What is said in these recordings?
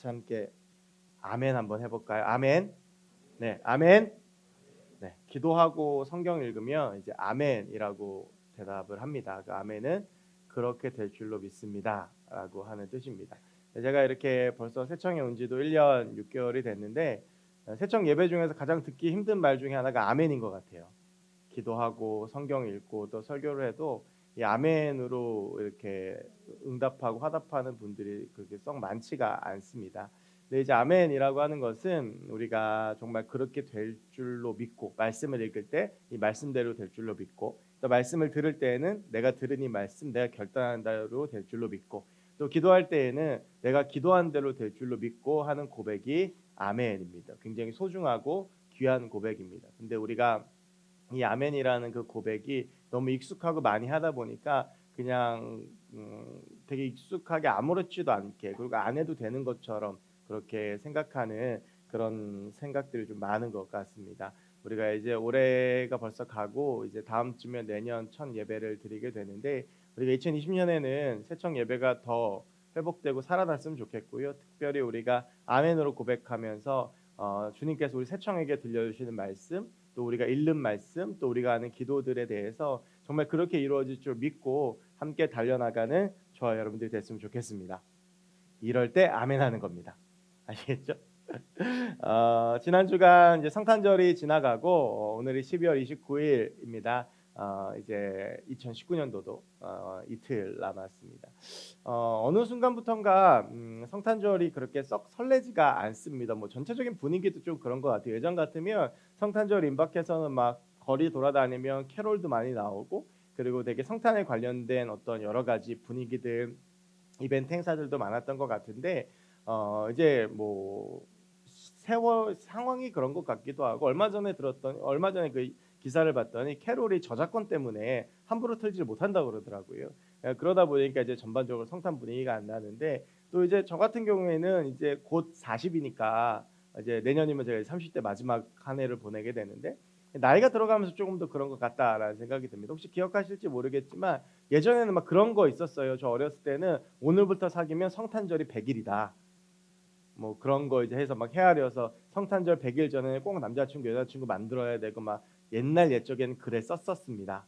같이 함께 아멘 한번 해볼까요? 아멘. 네, 아멘. 네, 기도하고 성경 읽으면 이제 아멘이라고 대답을 합니다. 그 아멘은 그렇게 될 줄로 믿습니다라고 하는 뜻입니다. 제가 이렇게 벌써 새청에 온 지도 1년 6개월이 됐는데 새청 예배 중에서 가장 듣기 힘든 말 중에 하나가 아멘인 것 같아요. 기도하고 성경 읽고 또 설교를 해도 이 아멘으로 이렇게 응답하고 화답하는 분들이 그렇게 썩 많지가 않습니다. 근데 이제 아멘이라고 하는 것은 우리가 정말 그렇게 될 줄로 믿고 말씀을 읽을 때 이 말씀대로 될 줄로 믿고 또 말씀을 들을 때에는 내가 들은 이 말씀 내가 결단한 대로 될 줄로 믿고 또 기도할 때에는 내가 기도한 대로 될 줄로 믿고 하는 고백이 아멘입니다. 굉장히 소중하고 귀한 고백입니다. 근데 우리가 이 아멘이라는 그 고백이 너무 익숙하고 많이 하다 보니까 그냥 되게 익숙하게 아무렇지도 않게 그리고 안 해도 되는 것처럼 그렇게 생각하는 그런 생각들이 좀 많은 것 같습니다. 우리가 이제 올해가 벌써 가고 이제 다음 주면 내년 첫 예배를 드리게 되는데 우리가 2020년에는 새청 예배가 더 회복되고 살아났으면 좋겠고요. 특별히 우리가 아멘으로 고백하면서 주님께서 우리 새청에게 들려주시는 말씀 또 우리가 읽는 말씀 또 우리가 하는 기도들에 대해서 정말 그렇게 이루어질 줄 믿고 함께 달려나가는 저와 여러분들이 됐으면 좋겠습니다. 이럴 때 아멘 하는 겁니다. 아시겠죠? 지난 주간 이제 성탄절이 지나가고 오늘이 12월 29일입니다. 이제 2019년도도 이틀 남았습니다. 어느 순간부턴가 성탄절이 그렇게 썩 설레지가 않습니다. 뭐 전체적인 분위기도 좀 그런 것 같아요. 예전 같으면 성탄절 임박해서는 막 거리 돌아다니면 캐롤도 많이 나오고 그리고 되게 성탄에 관련된 어떤 여러 가지 분위기들 이벤트 행사들도 많았던 것 같은데 이제 뭐 세월 상황이 그런 것 같기도 하고 얼마 전에 그 기사를 봤더니 캐롤이 저작권 때문에 함부로 틀지를 못한다고 그러더라고요. 그러다 보니까 이제 전반적으로 성탄 분위기가 안 나는데 또 이제 저 같은 경우에는 이제 곧 40이니까 이제 내년이면 제가 30대 마지막 한 해를 보내게 되는데 나이가 들어가면서 조금 더 그런 것 같다라는 생각이 듭니다. 혹시 기억하실지 모르겠지만 예전에는 막 그런 거 있었어요. 저 어렸을 때는 오늘부터 사귀면 성탄절이 100일이다. 뭐 그런 거 이제 해서 막 헤아려서 성탄절 100일 전에 꼭 남자친구 여자친구 만들어야 되고 막 옛날 옛적에는 글에 썼었습니다.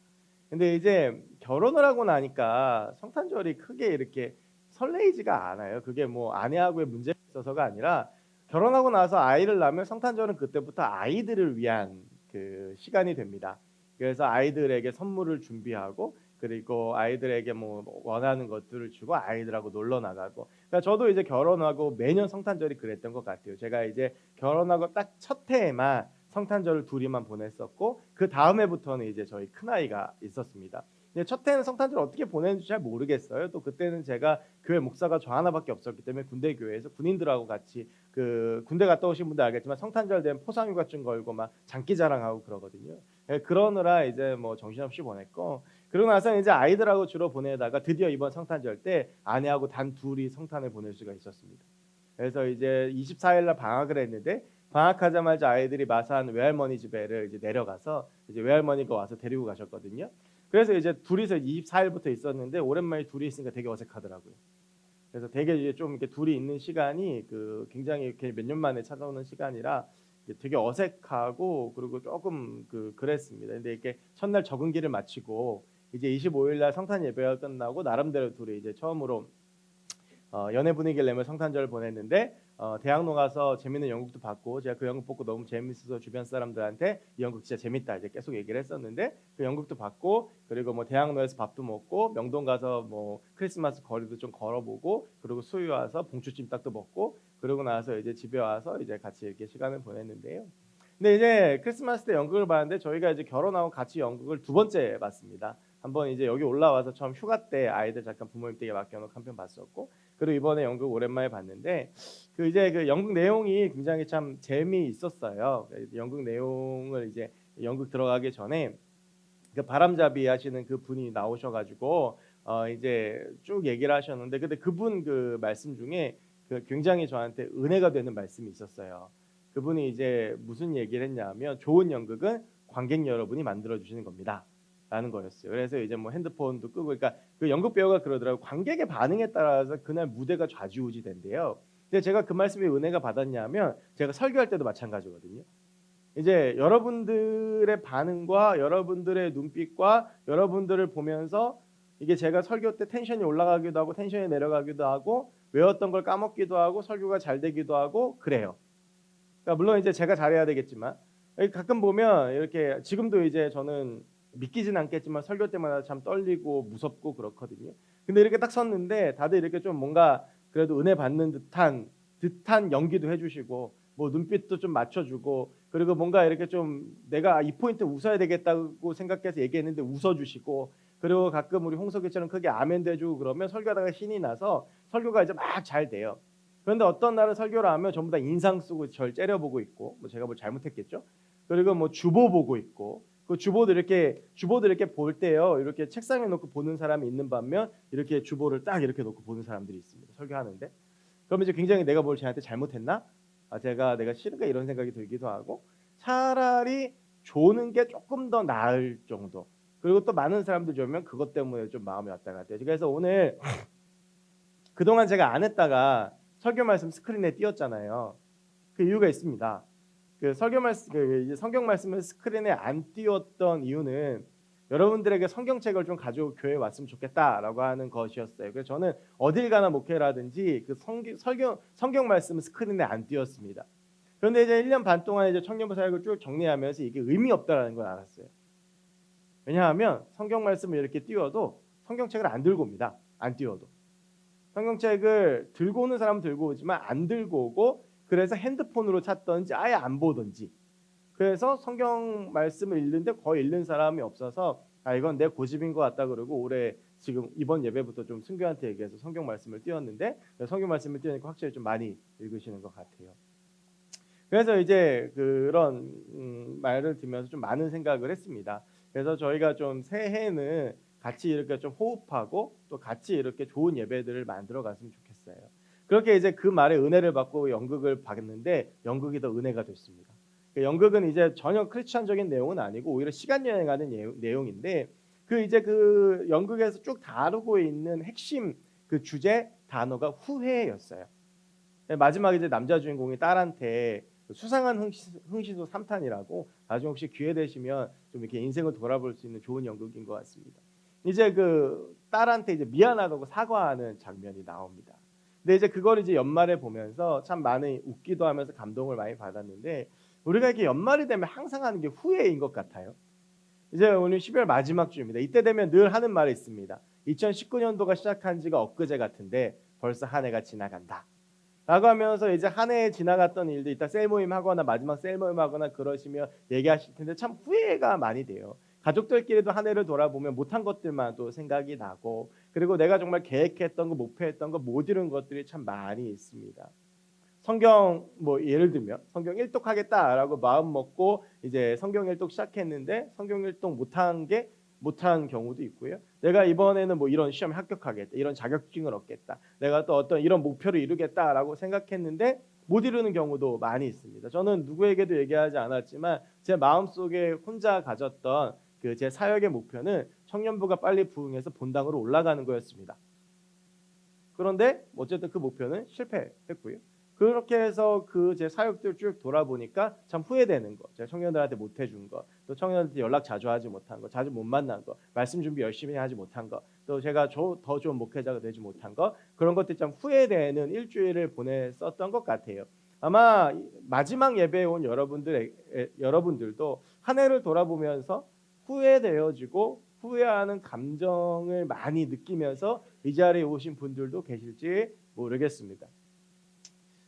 근데 이제 결혼을 하고 나니까 성탄절이 크게 이렇게 설레이지가 않아요. 그게 뭐 아내하고의 문제가 있어서가 아니라 결혼하고 나서 아이를 낳으면 성탄절은 그때부터 아이들을 위한 그 시간이 됩니다. 그래서 아이들에게 선물을 준비하고 그리고 아이들에게 뭐 원하는 것들을 주고 아이들하고 놀러 나가고 그러니까 저도 이제 결혼하고 매년 성탄절이 그랬던 것 같아요. 제가 이제 결혼하고 딱 첫 해에만 성탄절을 둘이만 보냈었고 그 다음 해부터는 이제 저희 큰 아이가 있었습니다. 근데 첫 해는 성탄절 어떻게 보내는지 잘 모르겠어요. 또 그때는 제가 교회 목사가 저 하나밖에 없었기 때문에 군대 교회에서 군인들하고 같이 그 군대 갔다 오신 분들 알겠지만 성탄절 되면 포상휴가증 걸고 막 장기자랑하고 그러거든요. 그러느라 이제 뭐 정신없이 보냈고 그러고 나서 이제 아이들하고 주로 보내다가 드디어 이번 성탄절 때 아내하고 단 둘이 성탄을 보낼 수가 있었습니다. 그래서 이제 24일 날 방학을 했는데 방학하자마자 아이들이 마산 외할머니 집에를 이제 내려가서 이제 외할머니가 와서 데리고 가셨거든요. 그래서 이제 둘이서 24일부터 있었는데 오랜만에 둘이 있으니까 되게 어색하더라고요. 그래서 되게 이제 좀 이렇게 둘이 있는 시간이 그 굉장히 이렇게 몇 년 만에 찾아오는 시간이라 되게 어색하고 그리고 조금 그랬습니다. 근데 이렇게 첫날 적응기를 마치고 이제 25일 날 성탄 예배가 끝나고 나름대로 둘이 이제 처음으로 연애 분위기를 내며 성탄절을 보냈는데 대학로 가서 재밌는 연극도 봤고 제가 그 연극 보고 너무 재밌어서 주변 사람들한테 이 연극 진짜 재밌다 이제 계속 얘기를 했었는데 그 연극도 봤고 그리고 뭐 대학로에서 밥도 먹고 명동 가서 뭐 크리스마스 거리도 좀 걸어보고 그리고 수유 와서 봉추찜닭도 먹고 그러고 나서 이제 집에 와서 이제 같이 이렇게 시간을 보냈는데요. 근데 이제 크리스마스 때 연극을 봤는데 저희가 이제 결혼하고 같이 연극을 두 번째 봤습니다. 한번 이제 여기 올라와서 처음 휴가 때 아이들 잠깐 부모님 댁에 맡겨놓고 한 편 봤었고 그리고 이번에 연극 오랜만에 봤는데 그 이제 그 연극 내용이 굉장히 참 재미있었어요. 연극 내용을 이제 연극 들어가기 전에 그 바람잡이 하시는 그 분이 나오셔가지고 이제 쭉 얘기를 하셨는데 근데 그분 그 말씀 중에 그 굉장히 저한테 은혜가 되는 말씀이 있었어요. 그분이 이제 무슨 얘기를 했냐면 좋은 연극은 관객 여러분이 만들어 주시는 겁니다. 라는 거였어요. 그래서 이제 뭐 핸드폰도 끄고 그러니까 그 연극 배우가 그러더라고요. 관객의 반응에 따라서 그날 무대가 좌지우지 된대요. 근데 제가 그 말씀에 은혜가 받았냐면 제가 설교할 때도 마찬가지거든요. 이제 여러분들의 반응과 여러분들의 눈빛과 여러분들을 보면서 이게 제가 설교 때 텐션이 올라가기도 하고 텐션이 내려가기도 하고 외웠던 걸 까먹기도 하고 설교가 잘 되기도 하고 그래요. 그러니까 물론 이제 제가 잘해야 되겠지만 가끔 보면 이렇게 지금도 이제 저는 믿기진 않겠지만 설교 때마다 참 떨리고 무섭고 그렇거든요. 근데 이렇게 딱 섰는데 다들 이렇게 좀 뭔가 그래도 은혜 받는 듯한 연기도 해주시고 뭐 눈빛도 좀 맞춰주고 그리고 뭔가 이렇게 좀 내가 이 포인트 웃어야 되겠다고 생각해서 얘기했는데 웃어주시고 그리고 가끔 우리 홍석이처럼 크게 아멘도 해주고 그러면 설교하다가 신이 나서 설교가 이제 막 잘 돼요. 그런데 어떤 날은 설교를 하면 전부 다 인상 쓰고 절 째려보고 있고 뭐 제가 뭘 잘못했겠죠. 그리고 뭐 주보 보고 있고 그 주보도 이렇게 볼 때요 이렇게 책상에 놓고 보는 사람이 있는 반면 이렇게 주보를 딱 이렇게 놓고 보는 사람들이 있습니다. 설교하는데 그러면 이제 굉장히 내가 뭘 쟤한테 잘못했나? 내가 싫은가 이런 생각이 들기도 하고 차라리 조는 게 조금 더 나을 정도. 그리고 또 많은 사람들 보면 그것 때문에 좀 마음이 왔다 갔다 해요. 그래서 오늘 그동안 제가 안 했다가 설교 말씀 스크린에 띄웠잖아요. 그 이유가 있습니다. 그 설교 말씀, 성경 말씀을 스크린에 안 띄웠던 이유는 여러분들에게 성경책을 좀 가지고 교회에 왔으면 좋겠다라고 하는 것이었어요. 그래서 저는 어딜 가나 목회라든지 그 성경 말씀을 스크린에 안 띄웠습니다. 그런데 이제 1년 반 동안 이제 청년부 사역을 쭉 정리하면서 이게 의미 없다라는 걸 알았어요. 왜냐하면 성경 말씀을 이렇게 띄워도 성경책을 안 들고 옵니다. 안 띄워도. 성경책을 들고 오는 사람은 들고 오지만 안 들고 오고 그래서 핸드폰으로 찾던지 아예 안 보던지 그래서 성경 말씀을 읽는데 거의 읽는 사람이 없어서 이건 내 고집인 것 같다 그러고 올해 지금 이번 예배부터 좀 승교한테 얘기해서 성경 말씀을 띄웠는데 성경 말씀을 띄우니까 확실히 좀 많이 읽으시는 것 같아요. 그래서 이제 그런 말을 들으면서 좀 많은 생각을 했습니다. 그래서 저희가 좀 새해는 같이 이렇게 좀 호흡하고 또 같이 이렇게 좋은 예배들을 만들어 갔으면 좋겠어요. 그렇게 이제 그 말에 은혜를 받고 연극을 봤는데 연극이 더 은혜가 됐습니다. 연극은 이제 전혀 크리스천적인 내용은 아니고 오히려 시간 여행하는 내용인데 그 이제 그 연극에서 쭉 다루고 있는 핵심 그 주제 단어가 후회였어요. 마지막에 이제 남자 주인공이 딸한테 수상한 흥시소 3탄이라고 나중에 혹시 기회 되시면 좀 이렇게 인생을 돌아볼 수 있는 좋은 연극인 것 같습니다. 이제 그 딸한테 이제 미안하다고 사과하는 장면이 나옵니다. 근데 이제 그걸 이제 연말에 보면서 참 많이 웃기도 하면서 감동을 많이 받았는데 우리가 이렇게 연말이 되면 항상 하는 게 후회인 것 같아요. 이제 오늘 12월 마지막 주입니다. 이때 되면 늘 하는 말이 있습니다. 2019년도가 시작한 지가 엊그제 같은데 벌써 한 해가 지나간다. 라고 하면서 이제 한 해 지나갔던 일들 이따 셀 모임 하거나 마지막 셀 모임 하거나 그러시면 얘기하실 텐데 참 후회가 많이 돼요. 가족들끼리도 한 해를 돌아보면 못한 것들만 또 생각이 나고 그리고 내가 정말 계획했던 거 목표했던 거 못 이룬 것들이 참 많이 있습니다. 성경 뭐 예를 들면 성경 1독 하겠다라고 마음 먹고 이제 성경 1독 시작했는데 성경 1독 못한 경우도 있고요. 내가 이번에는 뭐 이런 시험에 합격하겠다, 이런 자격증을 얻겠다, 내가 또 어떤 이런 목표를 이루겠다라고 생각했는데 못 이루는 경우도 많이 있습니다. 저는 누구에게도 얘기하지 않았지만 제 마음속에 혼자 가졌던 그 제 사역의 목표는 청년부가 빨리 부흥해서 본당으로 올라가는 거였습니다. 그런데 어쨌든 그 목표는 실패했고요. 그렇게 해서 그 제 사역들 쭉 돌아보니까 참 후회되는 거. 제가 청년들한테 못 해준 거, 또 청년들한테 연락 자주 하지 못한 거, 자주 못 만난 거, 말씀 준비 열심히 하지 못한 거, 또 제가 더 좋은 목회자가 되지 못한 거, 그런 것들이 참 후회되는 일주일을 보냈었던 것 같아요. 아마 마지막 예배에 온 여러분들도 한 해를 돌아보면서 후회되어지고 후회하는 감정을 많이 느끼면서 이 자리에 오신 분들도 계실지 모르겠습니다.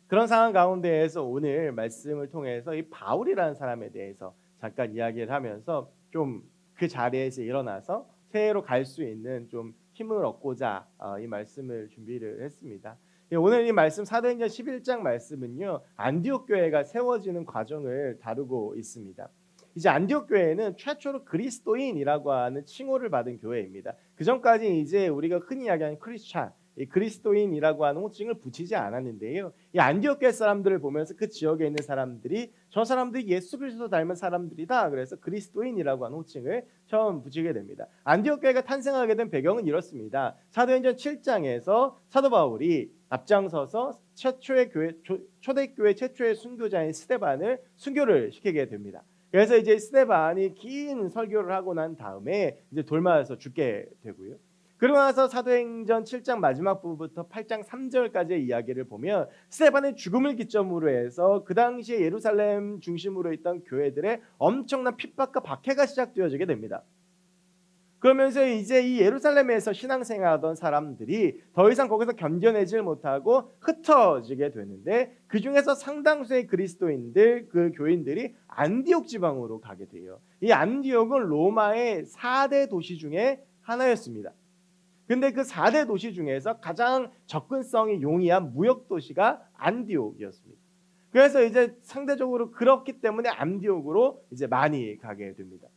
그런 상황 가운데에서 오늘 말씀을 통해서 이 바울이라는 사람에 대해서 잠깐 이야기를 하면서 좀 그 자리에서 일어나서 새해로 갈 수 있는 좀 힘을 얻고자 이 말씀을 준비를 했습니다. 오늘 이 말씀 사도행전 11장 말씀은요 안디옥 교회가 세워지는 과정을 다루고 있습니다. 이제 안디옥 교회는 최초로 그리스도인이라고 하는 칭호를 받은 교회입니다. 그 전까지 이제 우리가 흔히 이야기하는 크리스찬, 이 그리스도인이라고 하는 호칭을 붙이지 않았는데요. 이 안디옥 교회 사람들을 보면서 그 지역에 있는 사람들이 저 사람들이 예수 그리스도 닮은 사람들이다. 그래서 그리스도인이라고 하는 호칭을 처음 붙이게 됩니다. 안디옥 교회가 탄생하게 된 배경은 이렇습니다. 사도행전 7장에서 사도 바울이 앞장서서 최초의 교회 초대교회 최초의 순교자인 스데반을 순교를 시키게 됩니다. 그래서 이제 스데반이 긴 설교를 하고 난 다음에 이제 돌 맞아서 죽게 되고요. 그러고 나서 사도행전 7장 마지막 부분부터 8장 3절까지의 이야기를 보면 스데반의 죽음을 기점으로 해서 그 당시에 예루살렘 중심으로 있던 교회들의 엄청난 핍박과 박해가 시작되어지게 됩니다. 그러면서 이제 이 예루살렘에서 신앙생활하던 사람들이 더 이상 거기서 견뎌내질 못하고 흩어지게 되는데, 그 중에서 상당수의 그리스도인들, 그 교인들이 안디옥 지방으로 가게 돼요. 이 안디옥은 로마의 4대 도시 중에 하나였습니다. 근데 그 4대 도시 중에서 가장 접근성이 용이한 무역 도시가 안디옥이었습니다. 그래서 이제 상대적으로 그렇기 때문에 안디옥으로 이제 많이 가게 됩니다.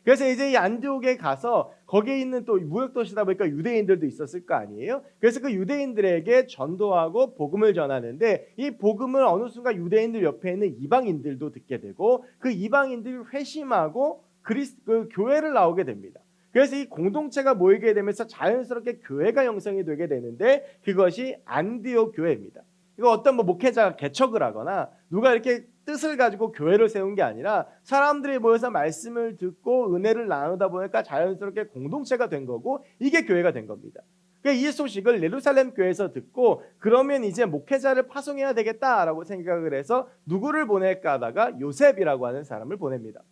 그래서 이제 이 안디옥에 가서 거기에 있는 또 무역 도시다 보니까 유대인들도 있었을 거 아니에요. 그래서 그 유대인들에게 전도하고 복음을 전하는데, 이 복음을 어느 순간 유대인들 옆에 있는 이방인들도 듣게 되고, 그 이방인들이 회심하고 그 교회를 나오게 됩니다. 그래서 이 공동체가 모이게 되면서 자연스럽게 교회가 형성이 되게 되는데, 그것이 안디옥 교회입니다. 이거 어떤 목회자가 개척을 하거나 누가 이렇게 뜻을 가지고 교회를 세운 게 아니라 사람들이 모여서 말씀을 듣고 은혜를 나누다 보니까 자연스럽게 공동체가 된 거고, 이게 교회가 된 겁니다. 그러니까 이 소식을 예루살렘 교회에서 듣고, 그러면 이제 목회자를 파송해야 되겠다라고 생각을 해서 누구를 보낼까 하다가 요셉이라고 하는 사람을 보냅니다.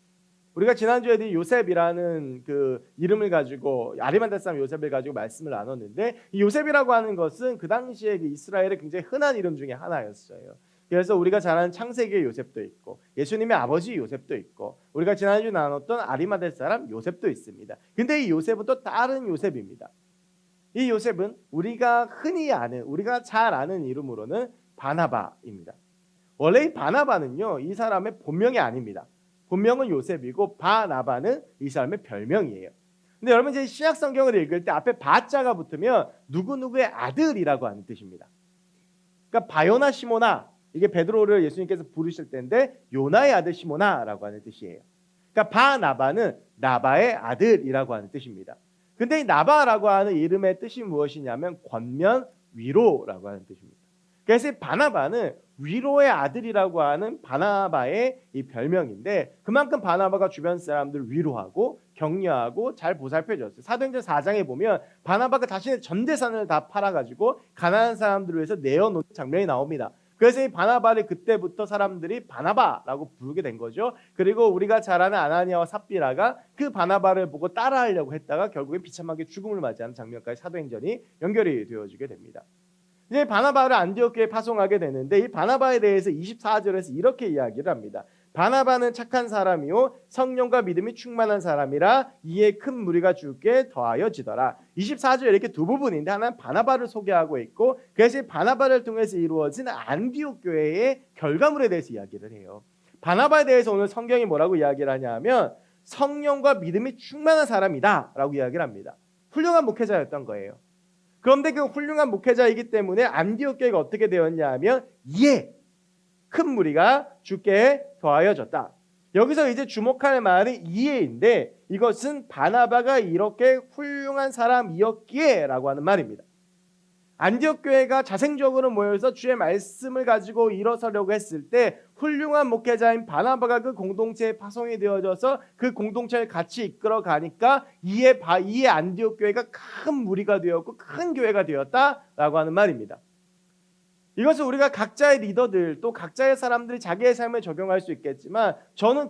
우리가 지난주에도 요셉이라는 그 이름을 가지고, 아리마다 사람 요셉을 가지고 말씀을 나눴는데, 이 요셉이라고 하는 것은 그 당시에 그 이스라엘의 굉장히 흔한 이름 중에 하나였어요. 그래서 우리가 잘 아는 창세기의 요셉도 있고, 예수님의 아버지 요셉도 있고, 우리가 지난주 나눴던 아리마다 사람 요셉도 있습니다. 근데 이 요셉은 또 다른 요셉입니다. 이 요셉은 우리가 흔히 아는, 우리가 잘 아는 이름으로는 바나바입니다. 원래 이 바나바는요, 이 사람의 본명이 아닙니다. 본명은 요셉이고 바나바는 이 사람의 별명이에요. 근데 여러분 이제 신약 성경을 읽을 때 앞에 바자가 붙으면 누구누구의 아들이라고 하는 뜻입니다. 그러니까 바요나 시모나, 이게 베드로를 예수님께서 부르실 때인데 요나의 아들 시모나라고 하는 뜻이에요. 그러니까 바나바는 나바의 아들이라고 하는 뜻입니다. 근데 이 나바라고 하는 이름의 뜻이 무엇이냐면 권면, 위로라고 하는 뜻입니다. 그래서 이 바나바는 위로의 아들이라고 하는 바나바의 이 별명인데, 그만큼 바나바가 주변 사람들을 위로하고 격려하고 잘 보살펴줬어요. 사도행전 4장에 보면 바나바가 자신의 전 재산을 다 팔아가지고 가난한 사람들을 위해서 내어놓는 장면이 나옵니다. 그래서 이 바나바를 그때부터 사람들이 바나바라고 부르게 된 거죠. 그리고 우리가 잘 아는 아나니아와 삽비라가 그 바나바를 보고 따라하려고 했다가 결국에 비참하게 죽음을 맞이하는 장면까지 사도행전이 연결이 되어지게 됩니다. 이제 바나바를 안디옥 교회에 파송하게 되는데, 이 바나바에 대해서 24절에서 이렇게 이야기를 합니다. 바나바는 착한 사람이요 성령과 믿음이 충만한 사람이라 이에 큰 무리가 주께 더하여지더라. 24절 이렇게 두 부분인데, 하나는 바나바를 소개하고 있고, 그래서 바나바를 통해서 이루어진 안디옥 교회의 결과물에 대해서 이야기를 해요. 바나바에 대해서 오늘 성경이 뭐라고 이야기를 하냐면 성령과 믿음이 충만한 사람이다 라고 이야기를 합니다. 훌륭한 목회자였던 거예요. 그런데 그 훌륭한 목회자이기 때문에 안디옥 교회가 어떻게 되었냐 하면 이에 큰 무리가 주께 더하여졌다. 여기서 이제 주목할 말은 이에인데, 이것은 바나바가 이렇게 훌륭한 사람이었기에 라고 하는 말입니다. 안디옥 교회가 자생적으로 모여서 주의 말씀을 가지고 일어서려고 했을 때 훌륭한 목회자인 바나바가 그 공동체에 파송이 되어져서 그 공동체를 같이 이끌어 가니까 이에 안디옥 교회가 큰 무리가 되었고 큰 교회가 되었다라고 하는 말입니다. 이것은 우리가 각자의 리더들, 또 각자의 사람들이 자기의 삶에 적용할 수 있겠지만, 저는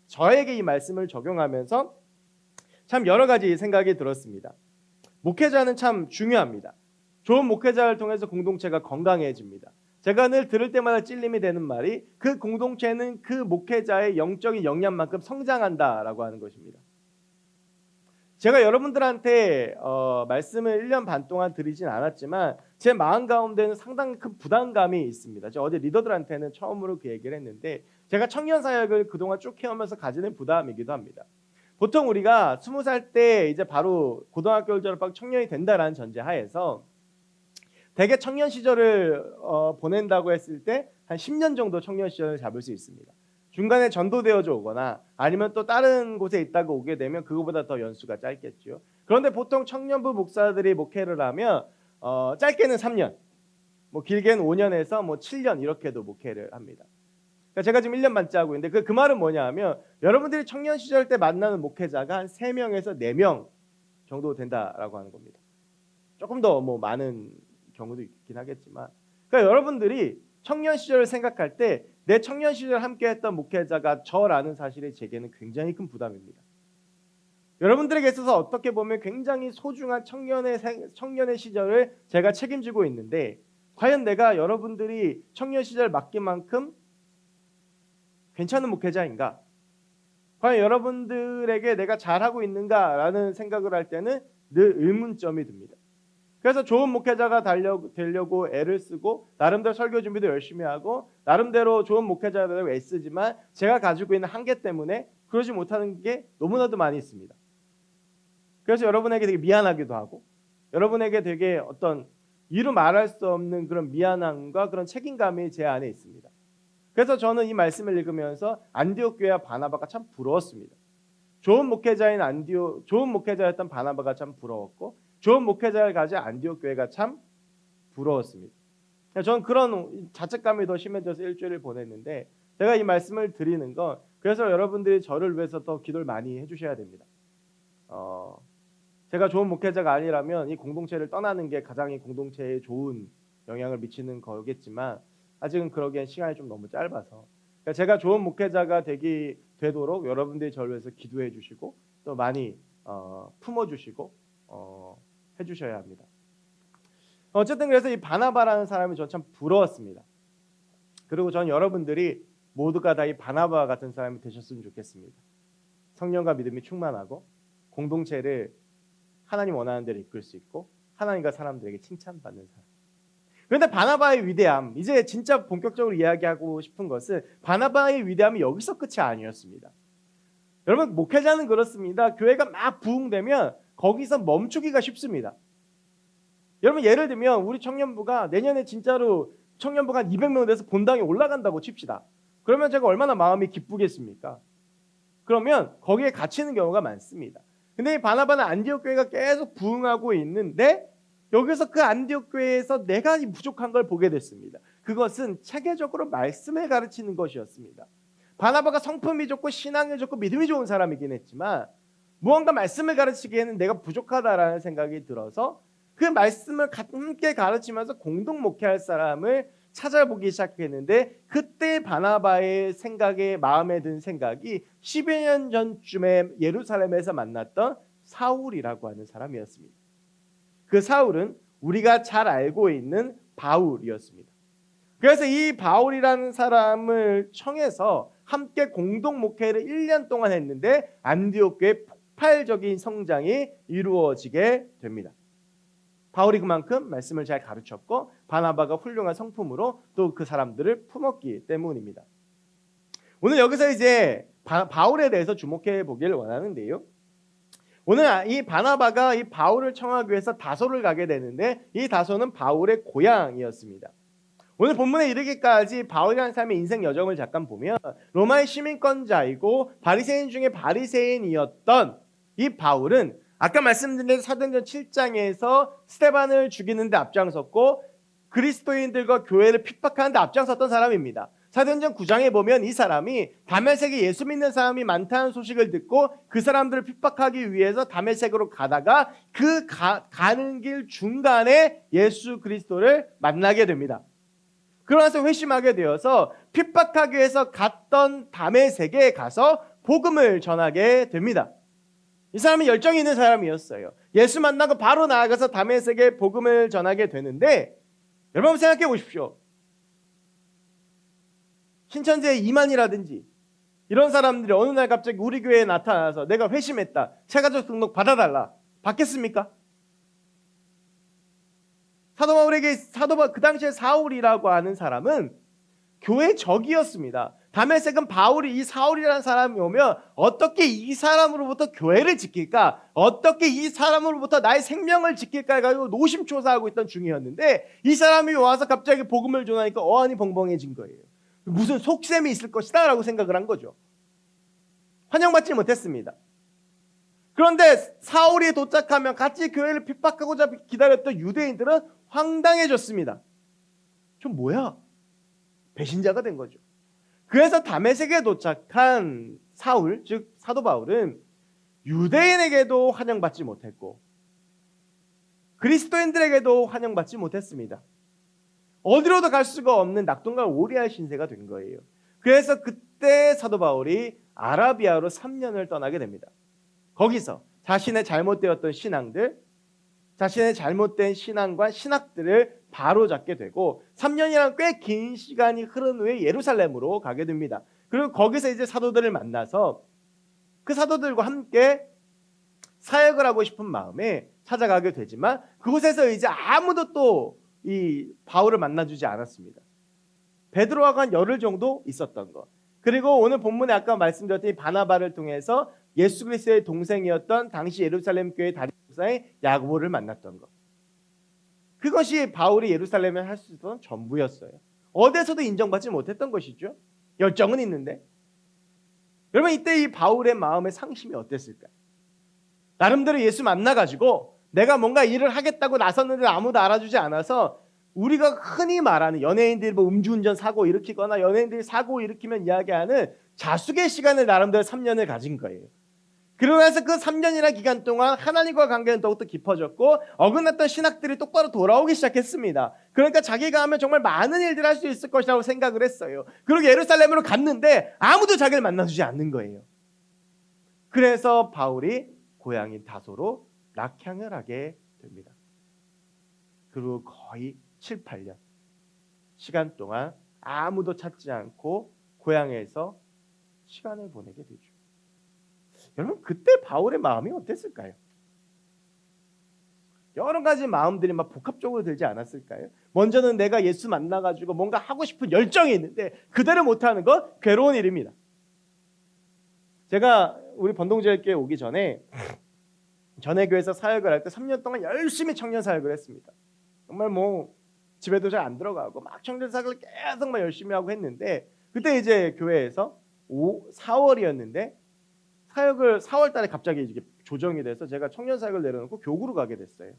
저에게 이 말씀을 적용하면서 참 여러 가지 생각이 들었습니다. 목회자는 참 중요합니다. 좋은 목회자를 통해서 공동체가 건강해집니다. 제가 늘 들을 때마다 찔림이 되는 말이, 그 공동체는 그 목회자의 영적인 역량만큼 성장한다라고 하는 것입니다. 제가 여러분들한테 말씀을 1년 반 동안 드리진 않았지만 제 마음 가운데는 상당히 큰 부담감이 있습니다. 저 어제 리더들한테는 처음으로 그 얘기를 했는데, 제가 청년 사역을 그동안 쭉 해오면서 가지는 부담이기도 합니다. 보통 우리가 20살 때 이제 바로 고등학교를 졸업하고 청년이 된다라는 전제하에서 대개 청년 시절을 보낸다고 했을 때 한 10년 정도 청년 시절을 잡을 수 있습니다. 중간에 전도되어져 오거나 아니면 또 다른 곳에 있다가 오게 되면 그거보다 더 연수가 짧겠죠. 그런데 보통 청년부 목사들이 목회를 하면 짧게는 3년, 뭐 길게는 5년에서 뭐 7년 이렇게도 목회를 합니다. 그러니까 제가 지금 1년 반째 하고 있는데 그 말은 뭐냐 하면 여러분들이 청년 시절 때 만나는 목회자가 한 3명에서 4명 정도 된다라고 하는 겁니다. 조금 더 뭐 많은 경우도 있긴 하겠지만, 그러니까 여러분들이 청년 시절을 생각할 때 내 청년 시절 함께했던 목회자가 저라는 사실이 제게는 굉장히 큰 부담입니다. 여러분들에게 있어서 어떻게 보면 굉장히 소중한 청년의 시절을 제가 책임지고 있는데, 과연 내가 여러분들이 청년 시절 맡긴 만큼 괜찮은 목회자인가? 과연 여러분들에게 내가 잘하고 있는가라는 생각을 할 때는 늘 의문점이 듭니다. 그래서 좋은 목회자가 되려고 애를 쓰고 나름대로 설교 준비도 열심히 하고 나름대로 좋은 목회자가 되려고 애쓰지만 제가 가지고 있는 한계 때문에 그러지 못하는 게 너무나도 많이 있습니다. 그래서 여러분에게 되게 미안하기도 하고 여러분에게 되게 어떤 이루 말할 수 없는 그런 미안함과 그런 책임감이 제 안에 있습니다. 그래서 저는 이 말씀을 읽으면서 안디옥 교회와 바나바가 참 부러웠습니다. 좋은 목회자였던 바나바가 참 부러웠고 좋은 목회자를 가진 안디옥 교회가 참 부러웠습니다. 저는 그런 자책감이 더 심해져서 일주일을 보냈는데, 제가 이 말씀을 드리는 건 그래서 여러분들이 저를 위해서 더 기도를 많이 해주셔야 됩니다. 제가 좋은 목회자가 아니라면 이 공동체를 떠나는 게 가장 이 공동체에 좋은 영향을 미치는 거겠지만 아직은 그러기엔 시간이 좀 너무 짧아서, 그러니까 제가 좋은 목회자가 되도록 여러분들이 저를 위해서 기도해 주시고 또 많이 품어주시고 해주셔야 합니다. 어쨌든 그래서 이 바나바라는 사람이 전 참 부러웠습니다. 그리고 전 여러분들이 모두가 다 이 바나바 같은 사람이 되셨으면 좋겠습니다. 성령과 믿음이 충만하고 공동체를 하나님 원하는 대로 이끌 수 있고 하나님과 사람들에게 칭찬받는 사람. 그런데 바나바의 위대함, 이제 진짜 본격적으로 이야기하고 싶은 것은 바나바의 위대함이 여기서 끝이 아니었습니다. 여러분, 목회자는 그렇습니다. 교회가 막 부흥되면 거기서 멈추기가 쉽습니다. 여러분, 예를 들면 우리 청년부가 내년에 진짜로 청년부가 한 200명 돼서 본당에 올라간다고 칩시다. 그러면 제가 얼마나 마음이 기쁘겠습니까? 그러면 거기에 갇히는 경우가 많습니다. 근데 이 바나바는 안디옥 교회가 계속 부흥하고 있는데 여기서 그 안디옥 교회에서 내가 부족한 걸 보게 됐습니다. 그것은 체계적으로 말씀을 가르치는 것이었습니다. 바나바가 성품이 좋고 신앙이 좋고 믿음이 좋은 사람이긴 했지만 무언가 말씀을 가르치기에는 내가 부족하다라는 생각이 들어서 그 말씀을 함께 가르치면서 공동 목회할 사람을 찾아보기 시작했는데, 그때 바나바의 마음에 든 생각이 10여 년 전쯤에 예루살렘에서 만났던 사울이라고 하는 사람이었습니다. 그 사울은 우리가 잘 알고 있는 바울이었습니다. 그래서 이 바울이라는 사람을 청해서 함께 공동 목회를 1년 동안 했는데 안디옥 교회 폭발적인 성장이 이루어지게 됩니다. 바울이 그만큼 말씀을 잘 가르쳤고 바나바가 훌륭한 성품으로 또 그 사람들을 품었기 때문입니다. 오늘 여기서 이제 바울에 대해서 주목해 보기를 원하는데요. 오늘 이 바나바가 이 바울을 청하기 위해서 다소를 가게 되는데 이 다소는 바울의 고향이었습니다. 오늘 본문에 이르기까지 바울이라는 사람의 인생 여정을 잠깐 보면 로마의 시민권자이고 바리새인 중에 바리새인이었던 이 바울은 아까 말씀드린 사도행전 7장에서 스데반을 죽이는 데 앞장섰고 그리스도인들과 교회를 핍박하는 데 앞장섰던 사람입니다. 사도행전 9장에 보면 이 사람이 다메섹에 예수 믿는 사람이 많다는 소식을 듣고 그 사람들을 핍박하기 위해서 다메섹으로 가다가 그 가는 길 중간에 예수 그리스도를 만나게 됩니다. 그러면서 회심하게 되어서 핍박하기 위해서 갔던 다메섹에 가서 복음을 전하게 됩니다. 이 사람은 열정이 있는 사람이었어요. 예수 만나고 바로 나아가서 다메섹에 복음을 전하게 되는데, 여러분 생각해 보십시오. 신천지의 이만이라든지 이런 사람들이 어느 날 갑자기 우리 교회에 나타나서 내가 회심했다, 체가족 등록 받아달라, 받겠습니까? 사도 바울에게 그 당시에 사울이라고 하는 사람은 교회 적이었습니다. 다메섹은 바울이 이 사울이라는 사람이 오면 어떻게 이 사람으로부터 교회를 지킬까, 어떻게 이 사람으로부터 나의 생명을 지킬까 해가지고 노심초사하고 있던 중이었는데 이 사람이 와서 갑자기 복음을 전하니까 어안이 벙벙해진 거예요. 무슨 속셈이 있을 것이다 라고 생각을 한 거죠. 환영받지 못했습니다. 그런데 사울이 도착하면 같이 교회를 핍박하고자 기다렸던 유대인들은 황당해졌습니다. 좀 뭐야? 배신자가 된 거죠. 그래서 다메섹에 도착한 사울, 즉 사도 바울은 유대인에게도 환영받지 못했고 그리스도인들에게도 환영받지 못했습니다. 어디로도 갈 수가 없는 낙동강 오리알 신세가 된 거예요. 그래서 그때 사도 바울이 아라비아로 3년을 떠나게 됩니다. 거기서 자신의 잘못되었던 신앙들, 자신의 잘못된 신앙과 신학들을 바로잡게 되고 3년이란 꽤 긴 시간이 흐른 후에 예루살렘으로 가게 됩니다. 그리고 거기서 이제 사도들을 만나서 그 사도들과 함께 사역을 하고 싶은 마음에 찾아가게 되지만 그곳에서 이제 아무도 또 이 바울을 만나주지 않았습니다. 베드로와 한 열흘 정도 있었던 것. 그리고 오늘 본문에 아까 말씀드렸던 이 바나바를 통해서 예수 그리스도의 동생이었던 당시 예루살렘 교회 담임 목사인 야고보를 만났던 것. 그것이 바울이 예루살렘에 할 수 있었던 전부였어요. 어디에서도 인정받지 못했던 것이죠. 열정은 있는데. 여러분 이때 이 바울의 마음의 상심이 어땠을까요? 나름대로 예수 만나가지고 내가 뭔가 일을 하겠다고 나섰는데 아무도 알아주지 않아서 우리가 흔히 말하는 연예인들이 뭐 음주운전 사고 일으키거나 연예인들이 사고 일으키면 이야기하는 자숙의 시간을 나름대로 3년을 가진 거예요. 그러고 나서 그 3년이라는 기간 동안 하나님과 관계는 더욱더 깊어졌고 어긋났던 신학들이 똑바로 돌아오기 시작했습니다. 그러니까 자기가 하면 정말 많은 일들을 할 수 있을 것이라고 생각을 했어요. 그리고 예루살렘으로 갔는데 아무도 자기를 만나주지 않는 거예요. 그래서 바울이 고향인 다소로 낙향을 하게 됩니다. 그리고 거의 7, 8년 시간 동안 아무도 찾지 않고 고향에서 시간을 보내게 되죠. 여러분 그때 바울의 마음이 어땠을까요? 여러 가지 마음들이 막 복합적으로 들지 않았을까요? 먼저는 내가 예수 만나가지고 뭔가 하고 싶은 열정이 있는데 그대로 못하는 건 괴로운 일입니다. 제가 우리 번동제일교회 오기 전에 전에 교회에서 사역을 할 때 3년 동안 열심히 청년 사역을 했습니다. 정말 뭐 집에도 잘 안 들어가고 막 청년 사역을 계속 막 열심히 하고 했는데 그때 이제 교회에서 4월이었는데 사역을 4월 달에 갑자기 이게 조정이 돼서 제가 청년 사역을 내려놓고 교구로 가게 됐어요.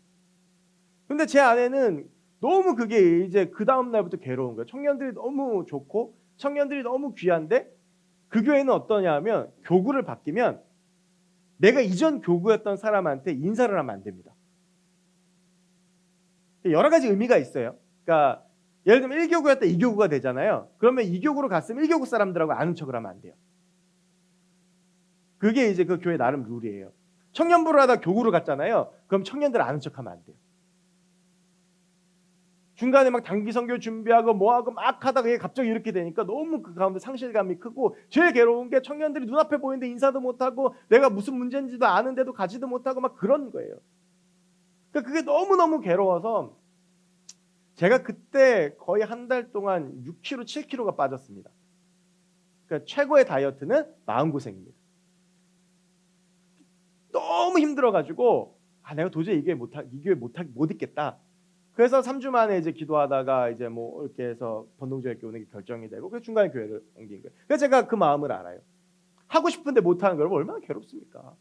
근데 제 안에는 너무 그게 이제 그 다음 날부터 괴로운 거예요. 청년들이 너무 좋고 청년들이 너무 귀한데 그 교회는 어떠냐면 교구를 바뀌면 내가 이전 교구였던 사람한테 인사를 하면 안 됩니다. 여러 가지 의미가 있어요. 그러니까 예를 들면 1교구였다 2교구가 되잖아요. 그러면 2교구로 갔으면 1교구 사람들하고 아는 척을 하면 안 돼요. 그게 이제 그 교회 나름 룰이에요. 청년부를 하다 교구로 갔잖아요. 그럼 청년들 아는 척하면 안 돼요. 중간에 막 단기 선교 준비하고 뭐하고 막 하다가 이게 갑자기 이렇게 되니까 너무 그 가운데 상실감이 크고 제일 괴로운 게 청년들이 눈앞에 보이는데 인사도 못하고 내가 무슨 문제인지도 아는데도 가지도 못하고 막 그런 거예요. 그러니까 그게 너무너무 괴로워서 제가 그때 거의 한 달 동안 6kg, 7kg가 빠졌습니다. 그러니까 최고의 다이어트는 마음고생입니다. 너무 힘들어가지고 내가 도저히 이 교회 못 있겠다. 그래서 3주 만에 이제 기도하다가 이제 뭐 이렇게 해서 번동제일교회 오는 게 결정이 되고 그래서 중간에 교회를 옮긴 거예요. 그래서 제가 그 마음을 알아요. 하고 싶은데 못하는 거 얼마나 괴롭습니까?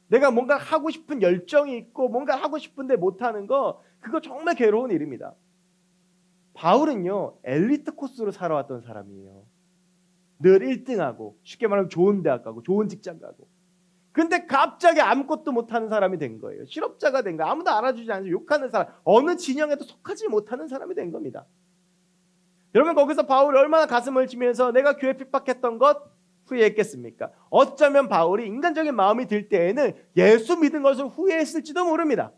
내가 뭔가 하고 싶은 열정이 있고 뭔가 하고 싶은데 못하는 거 그거 정말 괴로운 일입니다. 바울은요 엘리트 코스로 살아왔던 사람이에요. 늘 1등하고 쉽게 말하면 좋은 대학 가고 좋은 직장 가고 근데 갑자기 아무것도 못하는 사람이 된 거예요. 실업자가 된 거예요. 아무도 알아주지 않아서 욕하는 사람, 어느 진영에도 속하지 못하는 사람이 된 겁니다. 여러분 거기서 바울이 얼마나 가슴을 치면서 내가 교회 핍박했던 것 후회했겠습니까? 어쩌면 바울이 인간적인 마음이 들 때에는 예수 믿은 것을 후회했을지도 모릅니다.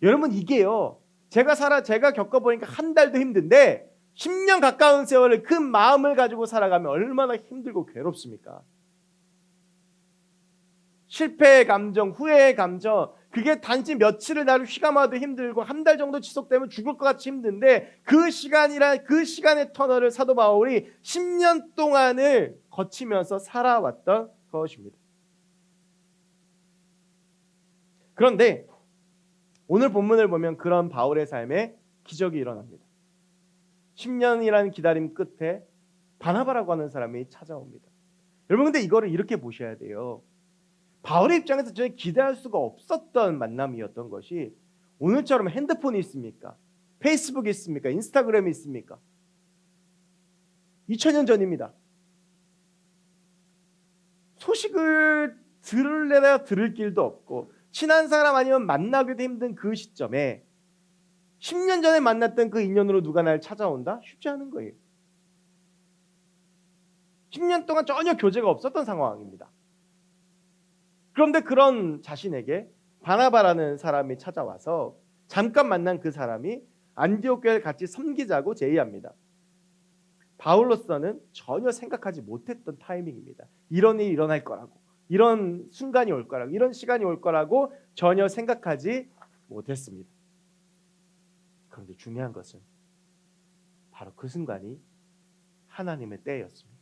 여러분 이게요. 제가 겪어보니까 한 달도 힘든데 10년 가까운 세월을 그 마음을 가지고 살아가면 얼마나 힘들고 괴롭습니까? 실패의 감정, 후회의 감정 그게 단지 며칠을 나를 휘감아도 힘들고 한 달 정도 지속되면 죽을 것 같이 힘든데 그 시간의 터널을 사도 바울이 10년 동안을 거치면서 살아왔던 것입니다. 그런데 오늘 본문을 보면 그런 바울의 삶에 기적이 일어납니다. 10년이라는 기다림 끝에 바나바라고 하는 사람이 찾아옵니다. 여러분 근데 이거를 이렇게 보셔야 돼요. 바울의 입장에서 전혀 기대할 수가 없었던 만남이었던 것이 오늘처럼 핸드폰이 있습니까? 페이스북이 있습니까? 인스타그램이 있습니까? 2000년 전입니다. 소식을 들으려다 들을 길도 없고 친한 사람 아니면 만나기도 힘든 그 시점에 10년 전에 만났던 그 인연으로 누가 날 찾아온다? 쉽지 않은 거예요. 10년 동안 전혀 교제가 없었던 상황입니다. 그런데 그런 자신에게 바나바라는 사람이 찾아와서 잠깐 만난 그 사람이 안디옥 교회를 같이 섬기자고 제의합니다. 바울로서는 전혀 생각하지 못했던 타이밍입니다. 이런 일이 일어날 거라고, 이런 순간이 올 거라고, 이런 시간이 올 거라고 전혀 생각하지 못했습니다. 그런데 중요한 것은 바로 그 순간이 하나님의 때였습니다.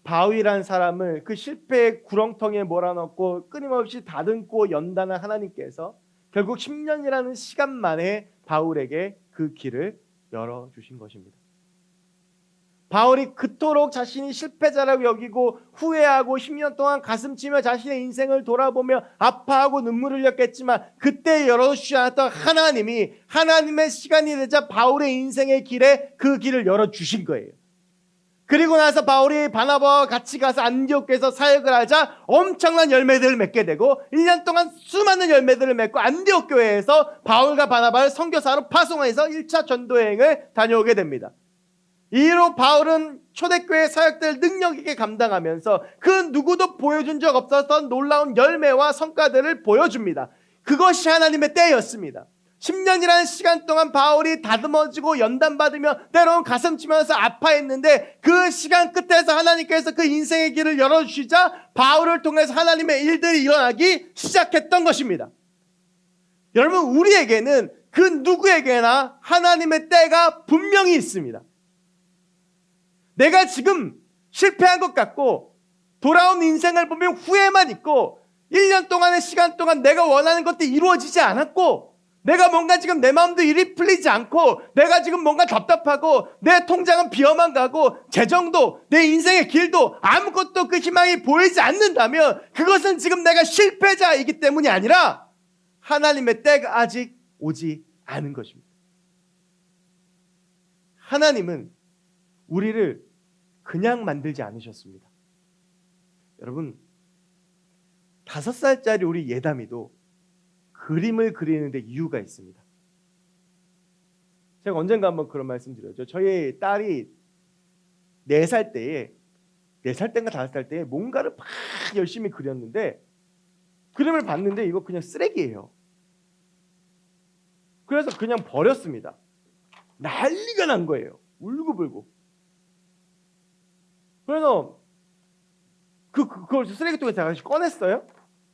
바울이라는 사람을 그 실패의 구렁텅이에 몰아넣고 끊임없이 다듬고 연단한 하나님께서 결국 10년이라는 시간 만에 바울에게 그 길을 열어주신 것입니다. 바울이 그토록 자신이 실패자라고 여기고 후회하고 10년 동안 가슴치며 자신의 인생을 돌아보며 아파하고 눈물을 흘렸겠지만 그때 열어주지 않았던 하나님이 하나님의 시간이 되자 바울의 인생의 길에 그 길을 열어주신 거예요. 그리고 나서 바울이 바나바와 같이 가서 안디옥에서 사역을 하자 엄청난 열매들을 맺게 되고 1년 동안 수많은 열매들을 맺고 안디옥 교회에서 바울과 바나바를 선교사로 파송해서 1차 전도여행을 다녀오게 됩니다. 이로 바울은 초대교회 사역들을 능력 있게 감당하면서 그 누구도 보여준 적 없었던 놀라운 열매와 성과들을 보여줍니다. 그것이 하나님의 때였습니다. 10년이라는 시간 동안 바울이 다듬어지고 연단받으며 때로는 가슴치면서 아파했는데 그 시간 끝에서 하나님께서 그 인생의 길을 열어주시자 바울을 통해서 하나님의 일들이 일어나기 시작했던 것입니다. 여러분 우리에게는 그 누구에게나 하나님의 때가 분명히 있습니다. 내가 지금 실패한 것 같고 돌아온 인생을 보면 후회만 있고 1년 동안의 시간 동안 내가 원하는 것들이 이루어지지 않았고 내가 뭔가 지금 내 마음도 일이 풀리지 않고 내가 지금 뭔가 답답하고 내 통장은 비어만 가고 재정도 내 인생의 길도 아무것도 그 희망이 보이지 않는다면 그것은 지금 내가 실패자이기 때문이 아니라 하나님의 때가 아직 오지 않은 것입니다. 하나님은 우리를 그냥 만들지 않으셨습니다. 여러분 5살짜리 우리 예담이도 그림을 그리는데 이유가 있습니다. 제가 언젠가 한번 그런 말씀 드렸죠. 저희 딸이 4살 때에 4살 때인가 5살 때에 뭔가를 막 열심히 그렸는데 그림을 봤는데 이거 그냥 쓰레기예요. 그래서 그냥 버렸습니다. 난리가 난 거예요. 울고불고. 그래서 그걸 쓰레기통에 제가 다시 꺼냈어요.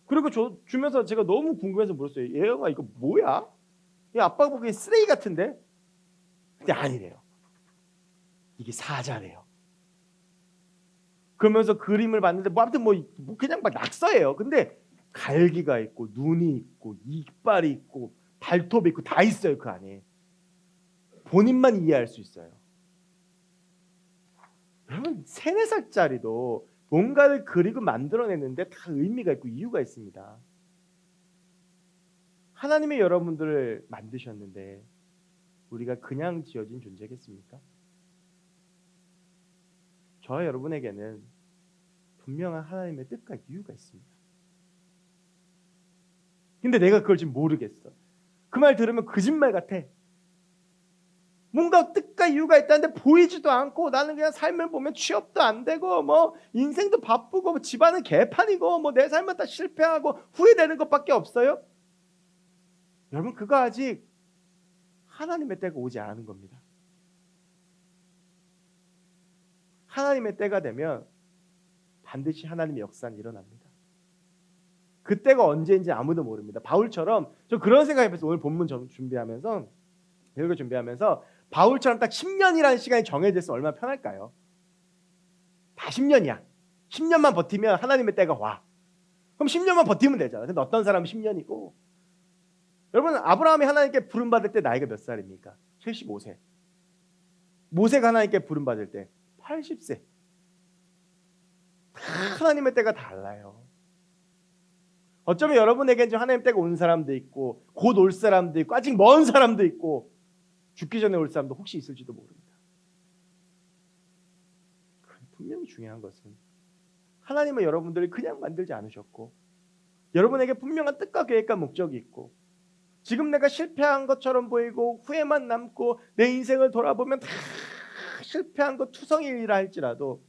그리고 주면서 제가 너무 궁금해서 물었어요. 얘가 이거 뭐야? 이 아빠가 보기엔 쓰레기 같은데? 근데 아니래요. 이게 사자래요. 그러면서 그림을 봤는데 아무튼 그냥 막 낙서예요. 근데 갈기가 있고 눈이 있고 이빨이 있고 발톱이 있고 다 있어요. 그 안에. 본인만 이해할 수 있어요. 여러분 3, 4살짜리도 뭔가를 그리고 만들어내는데 다 의미가 있고 이유가 있습니다. 하나님이 여러분들을 만드셨는데 우리가 그냥 지어진 존재겠습니까? 저와 여러분에게는 분명한 하나님의 뜻과 이유가 있습니다. 근데 내가 그걸 지금 모르겠어. 그 말 들으면 거짓말 같아. 뭔가 뜻과 이유가 있다는데 보이지도 않고 나는 그냥 삶을 보면 취업도 안 되고 인생도 바쁘고 집안은 개판이고 내 삶은 다 실패하고 후회되는 것밖에 없어요. 여러분 그거 아직 하나님의 때가 오지 않은 겁니다. 하나님의 때가 되면 반드시 하나님의 역사는 일어납니다. 그때가 언제인지 아무도 모릅니다. 바울처럼 저 그런 생각해서 오늘 본문 준비하면서 바울처럼 딱 10년이라는 시간이 정해져 있으면 얼마나 편할까요? 다 10년이야. 10년만 버티면 하나님의 때가 와. 그럼 10년만 버티면 되잖아. 근데 어떤 사람은 10년이고 여러분 아브라함이 하나님께 부름받을 때 나이가 몇 살입니까? 75세. 모세가 하나님께 부름받을 때 80세. 하나님의 때가 달라요. 어쩌면 여러분에겐 지금 하나님 때가 온 사람도 있고 곧 올 사람도 있고 아직 먼 사람도 있고 죽기 전에 올 사람도 혹시 있을지도 모릅니다. 분명히 중요한 것은 하나님은 여러분들을 그냥 만들지 않으셨고 여러분에게 분명한 뜻과 계획과 목적이 있고 지금 내가 실패한 것처럼 보이고 후회만 남고 내 인생을 돌아보면 다 실패한 것 투성이라 할지라도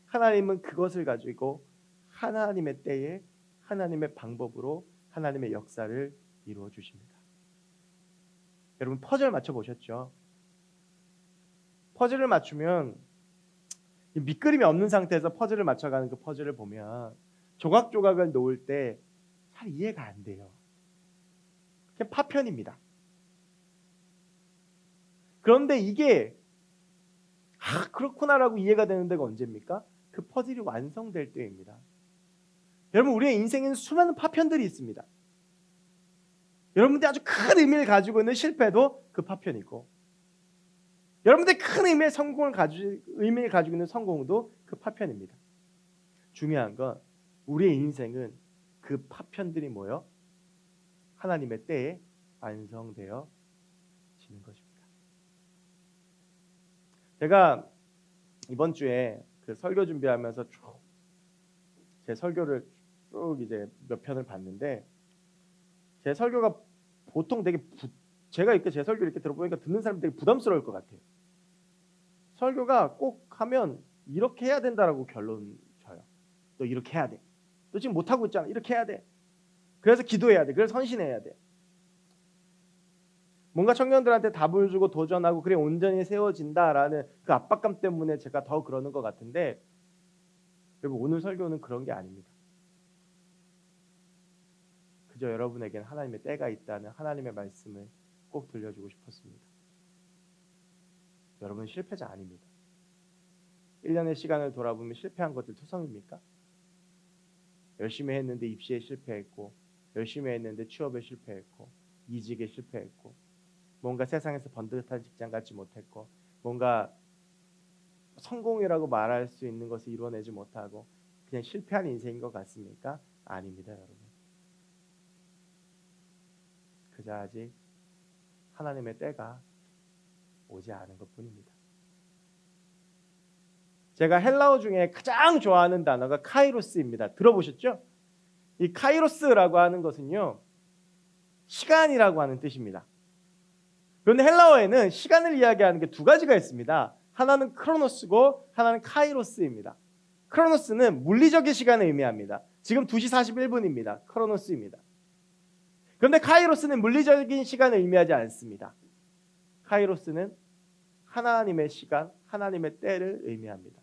하나님은 그것을 가지고 하나님의 때에 하나님의 방법으로 하나님의 역사를 이루어 주십니다. 여러분 퍼즐 맞춰보셨죠? 퍼즐을 맞추면 밑그림이 없는 상태에서 퍼즐을 맞춰가는 그 퍼즐을 보면 조각조각을 놓을 때 잘 이해가 안 돼요. 그게 파편입니다. 그런데 이게 그렇구나라고 이해가 되는 데가 언제입니까? 그 퍼즐이 완성될 때입니다. 여러분 우리의 인생에는 수많은 파편들이 있습니다. 여러분들이 아주 큰 의미를 가지고 있는 실패도 그 파편이고 여러분들이 큰 의미의 의미를 가지고 있는 성공도 그 파편입니다. 중요한 건 우리의 인생은 그 파편들이 모여 하나님의 때에 완성되어 지는 것입니다. 제가 이번 주에 그 설교 준비하면서 제 설교를 쭉 이제 몇 편을 봤는데 제 설교가 보통 되게 제가 이렇게 제 설교 이렇게 들어보니까 듣는 사람이 되게 부담스러울 것 같아요. 설교가 꼭 하면 이렇게 해야 된다라고 결론 줘요. 너 이렇게 해야 돼. 너 지금 못하고 있잖아. 이렇게 해야 돼. 그래서 기도해야 돼. 그래서 헌신해야 돼. 뭔가 청년들한테 답을 주고 도전하고 그래 온전히 세워진다라는 그 압박감 때문에 제가 더 그러는 것 같은데 여러분 오늘 설교는 그런 게 아닙니다. 그저 여러분에게는 하나님의 때가 있다는 하나님의 말씀을 꼭 들려주고 싶었습니다. 여러분은 실패자 아닙니다. 1년의 시간을 돌아보면 실패한 것들 투성입니까? 열심히 했는데 입시에 실패했고 열심히 했는데 취업에 실패했고 이직에 실패했고 뭔가 세상에서 번듯한 직장 갖지 못했고 뭔가 성공이라고 말할 수 있는 것을 이루어내지 못하고 그냥 실패한 인생인 것 같습니까? 아닙니다, 여러분. 그저 아직 하나님의 때가 오지 않은 것뿐입니다. 제가 헬라어 중에 가장 좋아하는 단어가 카이로스입니다. 들어보셨죠? 이 카이로스라고 하는 것은요, 시간이라고 하는 뜻입니다. 그런데 헬라어에는 시간을 이야기하는 게 두 가지가 있습니다. 하나는 크로노스고 하나는 카이로스입니다. 크로노스는 물리적인 시간을 의미합니다. 지금 2시 41분입니다. 크로노스입니다. 그런데 카이로스는 물리적인 시간을 의미하지 않습니다. 카이로스는 하나님의 시간, 하나님의 때를 의미합니다.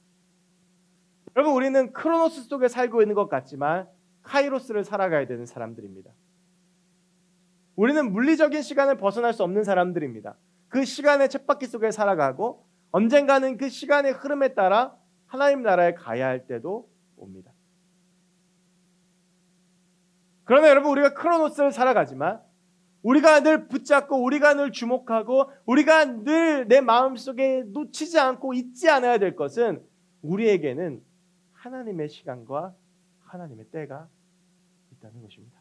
여러분 우리는 크로노스 속에 살고 있는 것 같지만 카이로스를 살아가야 되는 사람들입니다. 우리는 물리적인 시간을 벗어날 수 없는 사람들입니다. 그 시간의 쳇바퀴 속에 살아가고 언젠가는 그 시간의 흐름에 따라 하나님 나라에 가야 할 때도 옵니다. 그러나 여러분 우리가 크로노스를 살아가지만 우리가 늘 붙잡고 우리가 늘 주목하고 우리가 늘 내 마음속에 놓치지 않고 잊지 않아야 될 것은 우리에게는 하나님의 시간과 하나님의 때가 있다는 것입니다.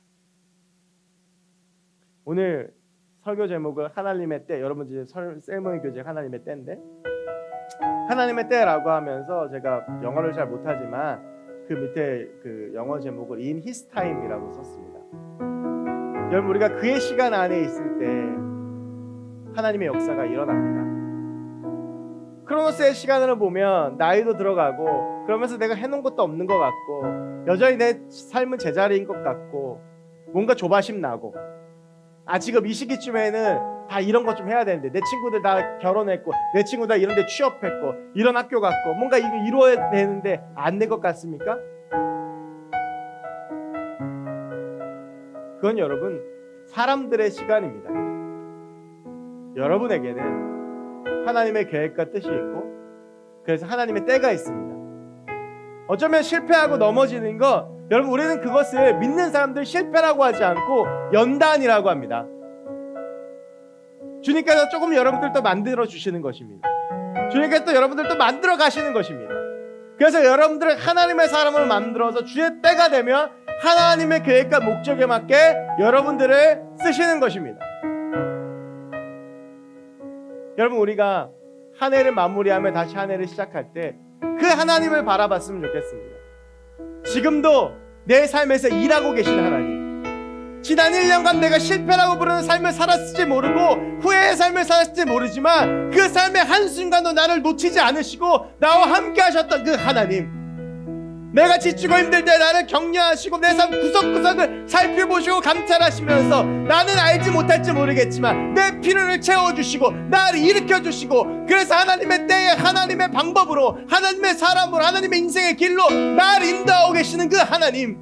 오늘 설교 제목은 하나님의 때, 여러분 이제 셀모니 교재 하나님의 때인데 하나님의 때라고 하면서 제가 영어를 잘 못하지만 그 밑에 그 영어 제목을 In His Time이라고 썼습니다. 여러분 우리가 그의 시간 안에 있을 때 하나님의 역사가 일어납니다. 크로노스의 시간을 보면 나이도 들어가고 그러면서 내가 해놓은 것도 없는 것 같고 여전히 내 삶은 제자리인 것 같고 뭔가 조바심 나고 지금 이 시기쯤에는 이런 것 좀 해야 되는데 내 친구들 다 결혼했고 내 친구 다 이런 데 취업했고 이런 학교 갔고 뭔가 이거 이루어야 되는데 안 된 것 같습니까? 그건 여러분 사람들의 시간입니다. 여러분에게는 하나님의 계획과 뜻이 있고 그래서 하나님의 때가 있습니다. 어쩌면 실패하고 넘어지는 거 여러분 우리는 그것을 믿는 사람들 실패라고 하지 않고 연단이라고 합니다. 주님께서 조금 여러분들 또 만들어 주시는 것입니다. 주님께서 또 여러분들 또 만들어 가시는 것입니다. 그래서 여러분들은 하나님의 사람을 만들어서 주의 때가 되면 하나님의 계획과 목적에 맞게 여러분들을 쓰시는 것입니다. 여러분, 우리가 한 해를 마무리하며 다시 한 해를 시작할 때 그 하나님을 바라봤으면 좋겠습니다. 지금도 내 삶에서 일하고 계신 하나님, 지난 1년간 내가 실패라고 부르는 삶을 살았을지 모르고 후회의 삶을 살았을지 모르지만 그 삶의 한순간도 나를 놓치지 않으시고 나와 함께 하셨던 그 하나님, 내가 지치고 힘들 때 나를 격려하시고 내 삶 구석구석을 살펴보시고 감찰하시면서 나는 알지 못할지 모르겠지만 내 필요를 채워주시고 나를 일으켜주시고, 그래서 하나님의 때에 하나님의 방법으로 하나님의 사람으로 하나님의 인생의 길로 나를 인도하고 계시는 그 하나님,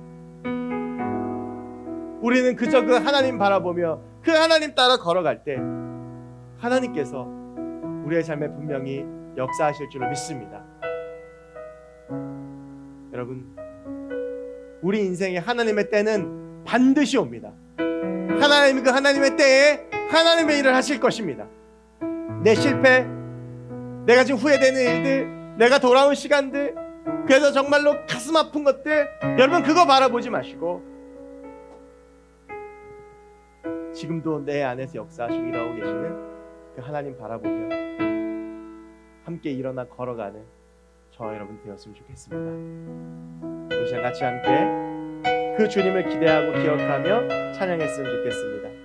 우리는 그저 그 하나님 바라보며 그 하나님 따라 걸어갈 때 하나님께서 우리의 삶에 분명히 역사하실 줄을 믿습니다. 여러분, 우리 인생에 하나님의 때는 반드시 옵니다. 하나님, 그 하나님의 때에 하나님의 일을 하실 것입니다. 내 실패, 내가 지금 후회되는 일들, 내가 돌아온 시간들, 그래서 정말로 가슴 아픈 것들, 여러분 그거 바라보지 마시고 지금도 내 안에서 역사하시고 일하고 계시는 그 하나님 바라보며 함께 일어나 걸어가는 저 여러분 되었으면 좋겠습니다. 우리 시간 같이 함께 그 주님을 기대하고 기억하며 찬양했으면 좋겠습니다.